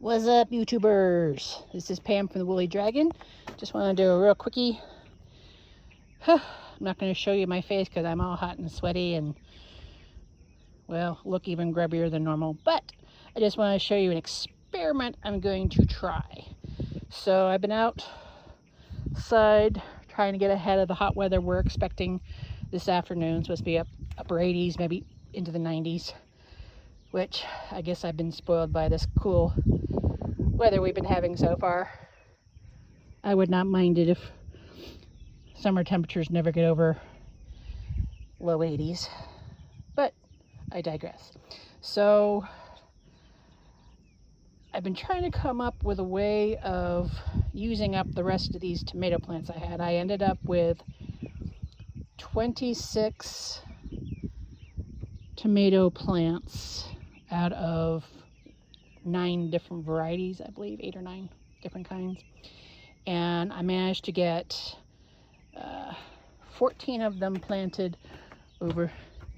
What's up, YouTubers? This is Pam from the Woolly Dragon. Just want to do a real quickie. I'm not going to show you my face because I'm all hot and sweaty and, well, look even grubbier than normal. But I just want to show you an experiment I'm going to try. So I've been outside trying to get ahead of the hot weather we're expecting this afternoon. It's supposed to be upper 80s, maybe into the 90s. Which I guess I've been spoiled by this cool weather we've been having so far. I would not mind it if summer temperatures never get over low 80s, but I digress. So I've been trying to come up with a way of using up the rest of these tomato plants I had. I ended up with 26 tomato plants out of 9 different varieties, I believe, 8 or 9 different kinds. And I managed to get 14 of them planted over.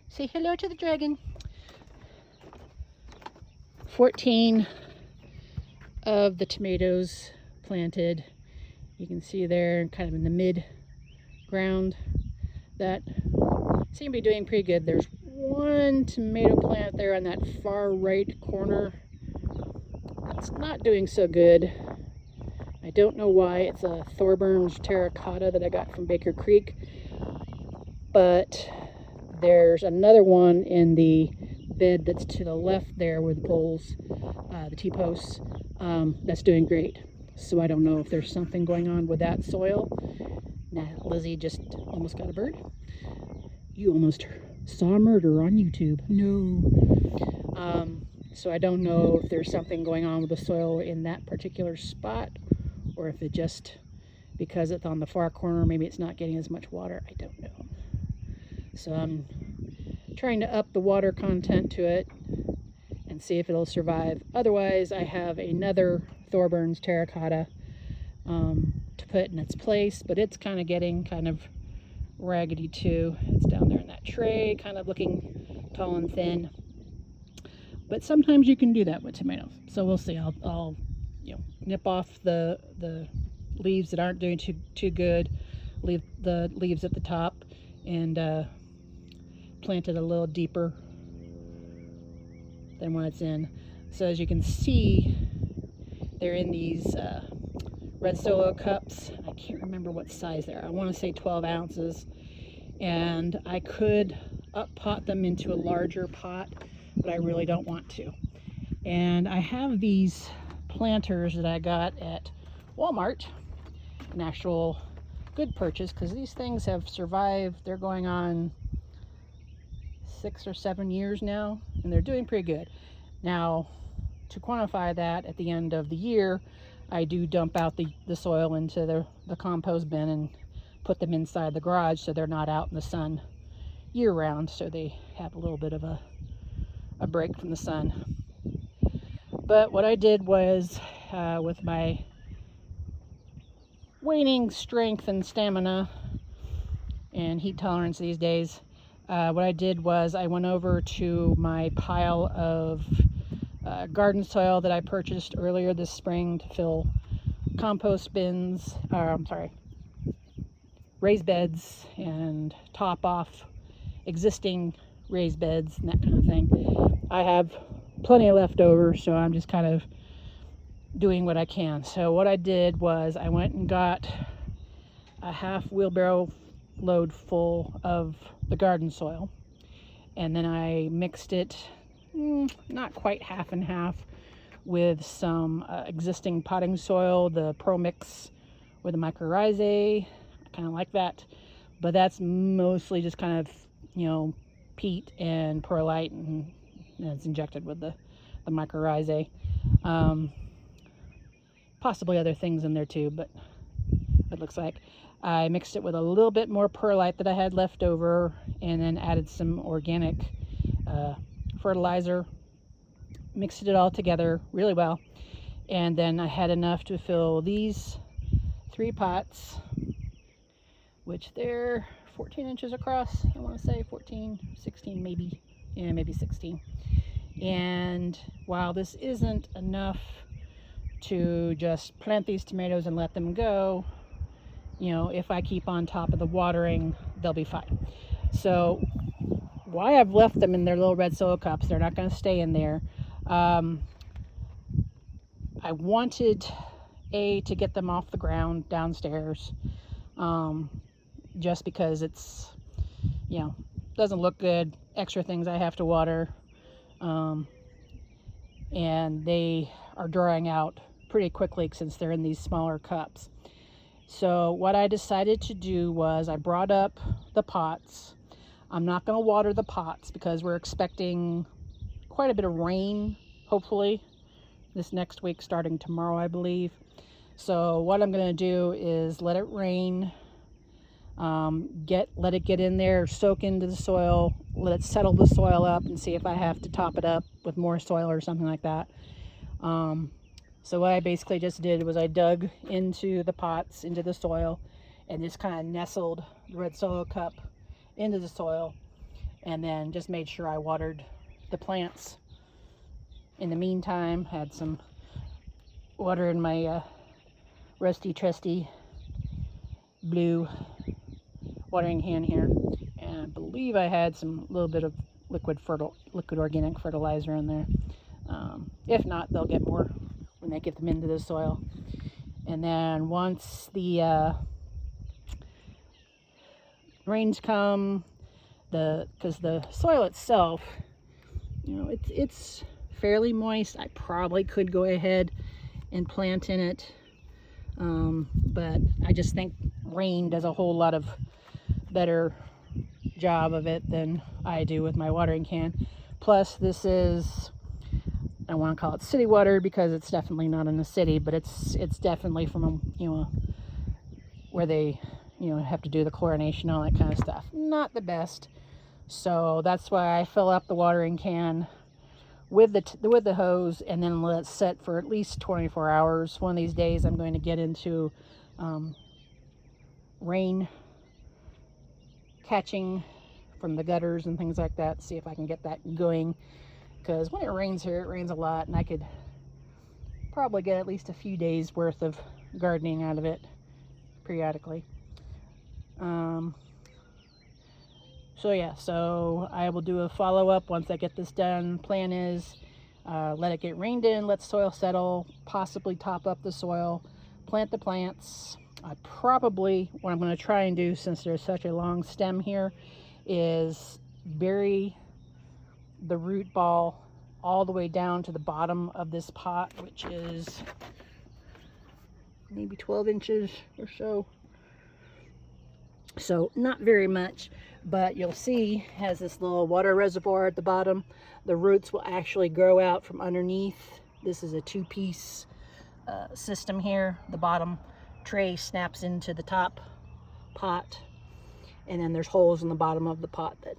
Say hello to the dragon. 14 of the tomatoes planted. You can see there, kind of in the mid ground, that seem to be doing pretty good. There's one tomato plant there on that far right corner that's not doing so good. I don't know why. It's a Thorburns terracotta that I got from Baker Creek, but there's another one in the bed that's to the left there with the poles, the T-posts, that's doing great. So I don't know if there's something going on with that soil. Nah, Lizzie just almost got a bird. You almost saw a murder on YouTube. No. So I don't know if there's something going on with the soil in that particular spot, or if it just, because it's on the far corner, maybe it's not getting as much water. I don't know. So I'm trying to up the water content to it and see if it'll survive. Otherwise, I have another Thorburns terracotta to put in its place, but it's kind of getting kind of raggedy too. It's down there in that tray, kind of looking tall and thin. But sometimes you can do that with tomatoes. So we'll see. I'll nip off the leaves that aren't doing too good, leave the leaves at the top, and plant it a little deeper than when it's in. So as you can see, they're in these red solo cups. I can't remember what size they are. I want to say 12 ounces. And I could up pot them into a larger pot, but I really don't want to. And I have these planters that I got at Walmart, an actual good purchase, because these things have survived. They're going on 6 or 7 years now, and they're doing pretty good. Now, to quantify that, at the end of the year, I do dump out the soil into the compost bin and put them inside the garage so they're not out in the sun year round, so they have a little bit of a break from the sun. But what I did was, with my waning strength and stamina and heat tolerance these days, what I did was I went over to my pile of garden soil that I purchased earlier this spring to fill compost bins, raised beds, and top off existing raised beds and that kind of thing. I have plenty left over, so I'm just kind of doing what I can. So what I did was I went and got a half wheelbarrow load full of the garden soil, and then I mixed it, not quite half and half, with some existing potting soil, the Pro Mix with the mycorrhizae. I kind of like that, but that's mostly just kind of, peat and perlite, and it's injected with the mycorrhizae. Possibly other things in there too, but it looks like I mixed it with a little bit more perlite that I had left over, and then added some organic fertilizer, mixed it all together really well, and then I had enough to fill these 3 pots, which they're 14 inches across. I want to say 14, 16 maybe, maybe 16. And while this isn't enough to just plant these tomatoes and let them go. You know, if I keep on top of the watering, they'll be fine. So why I've left them in their little red soil cups, they're not going to stay in there. I wanted to get them off the ground downstairs, just because it's, you know, doesn't look good, extra things I have to water, and they are drying out pretty quickly since they're in these smaller cups. So what I decided to do was I brought up the pots. I'm not going to water the pots because we're expecting quite a bit of rain, hopefully, this next week, starting tomorrow, I believe. So what I'm going to do is let it rain, let it get in there, soak into the soil, let it settle the soil up, and see if I have to top it up with more soil or something like that. So what I basically just did was I dug into the pots, into the soil, and just kind of nestled the red soil cup into the soil, and then just made sure I watered the plants. In the meantime, had some water in my rusty trusty blue watering can here, and I believe I had some little bit of liquid organic fertilizer in there. If not, they'll get more when they get them into the soil. And then once the rains come, because the soil itself, you know, it's fairly moist. I probably could go ahead and plant in it, but I just think rain does a whole lot of better job of it than I do with my watering can. Plus, this is, I want to call it city water because it's definitely not in the city, but it's definitely from where they have to do the chlorination, all that kind of stuff. Not the best. So that's why I fill up the watering can with the hose and then let it set for at least 24 hours. One of these days I'm going to get into rain catching from the gutters and things like that, see if I can get that going, because when it rains here, it rains a lot, and I could probably get at least a few days worth of gardening out of it periodically. So yeah, so I will do a follow-up once I get this done. Plan is let it get rained in, let soil settle, possibly top up the soil, plant the plants. What I'm going to try and do, since there's such a long stem here, is bury the root ball all the way down to the bottom of this pot, which is maybe 12 inches or so. So not very much, but you'll see has this little water reservoir at the bottom. The roots will actually grow out from underneath. This is a two-piece system here. The bottom tray snaps into the top pot, and then there's holes in the bottom of the pot that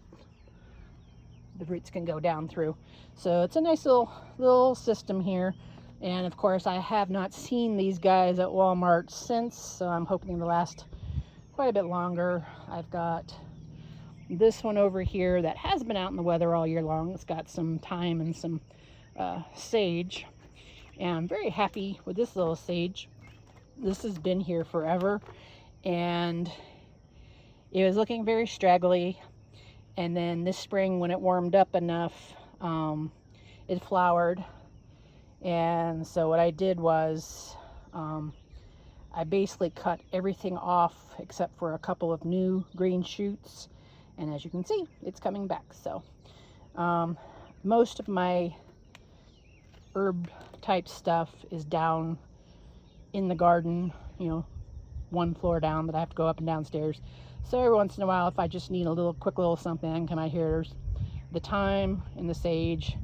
the roots can go down through. So it's a nice little system here. And of course, I have not seen these guys at Walmart since, so I'm hoping to last quite a bit longer. I've got this one over here that has been out in the weather all year long. It's got some thyme and some sage, and I'm very happy with this little sage. This has been here forever, and it was looking very straggly, and then this spring when it warmed up enough, it flowered. And so what I did was I basically cut everything off except for a couple of new green shoots, and as you can see, it's coming back. So most of my herb type stuff is down in the garden, one floor down that I have to go up and downstairs. So every once in a while, if I just need a quick little something, I can come out here. There's the thyme and the sage.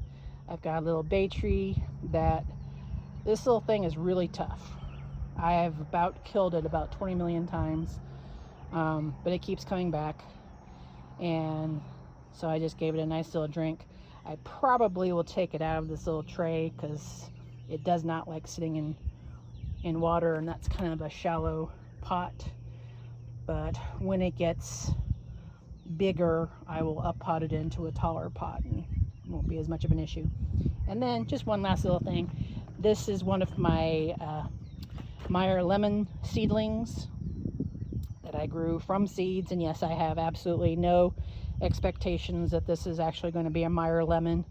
I've got a little bay tree that this little thing is really tough. I have about killed it about 20 million times, but it keeps coming back. And so I just gave it a nice little drink. I probably will take it out of this little tray because it does not like sitting in water, and that's kind of a shallow pot. But when it gets bigger, I will up pot it into a taller pot, and it won't be as much of an issue. And then just one last little thing. This is one of my Meyer lemon seedlings that I grew from seeds, and yes, I have absolutely no expectations that this is actually going to be a Meyer lemon,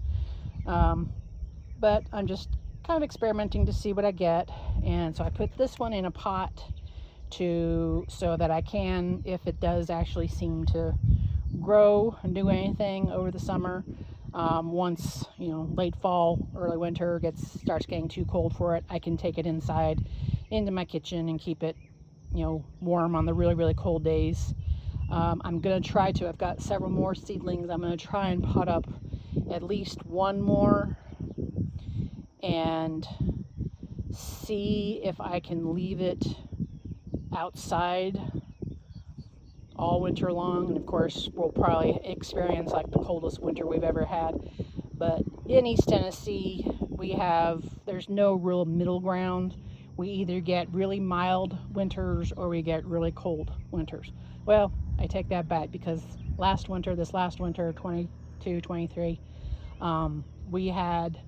but I'm just kind of experimenting to see what I get. And so I put this one in a pot so that I can, if it does actually seem to grow and do anything over the summer, once late fall, early winter starts getting too cold for it, I can take it inside into my kitchen and keep it warm on the really, really cold days. I'm gonna try to, I've got several more seedlings. I'm gonna try and pot up at least one more and see if I can leave it outside all winter long. And of course, we'll probably experience like the coldest winter we've ever had. But in East Tennessee, there's no real middle ground. We either get really mild winters or we get really cold winters. Well, I take that back, because this last winter, 22, 23, we had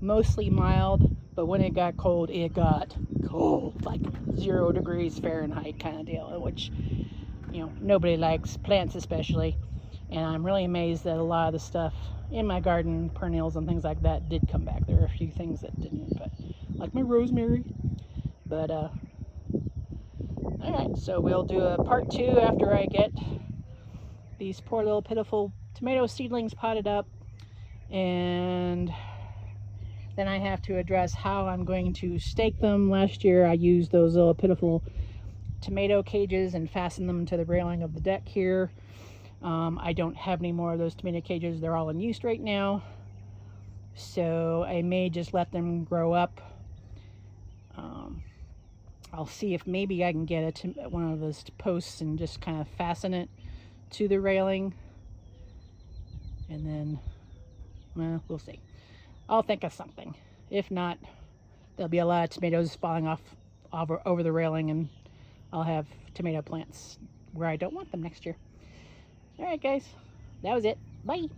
mostly mild, but when it got cold, like 0 degrees Fahrenheit kind of deal, which, nobody likes, plants especially. And I'm really amazed that a lot of the stuff in my garden, perennials and things like that, did come back. There are a few things that didn't, but like my rosemary. But all right, so we'll do a part 2 after I get these poor little pitiful tomato seedlings potted up, and then I have to address how I'm going to stake them. Last year I used those little pitiful tomato cages and fastened them to the railing of the deck here. I don't have any more of those tomato cages. They're all in use right now, so I may just let them grow up. I'll see if maybe I can get one of those posts and just kind of fasten it to the railing, and then, well, we'll see. I'll think of something. If not, there'll be a lot of tomatoes falling off over the railing, and I'll have tomato plants where I don't want them next year. All right, guys, that was it. Bye.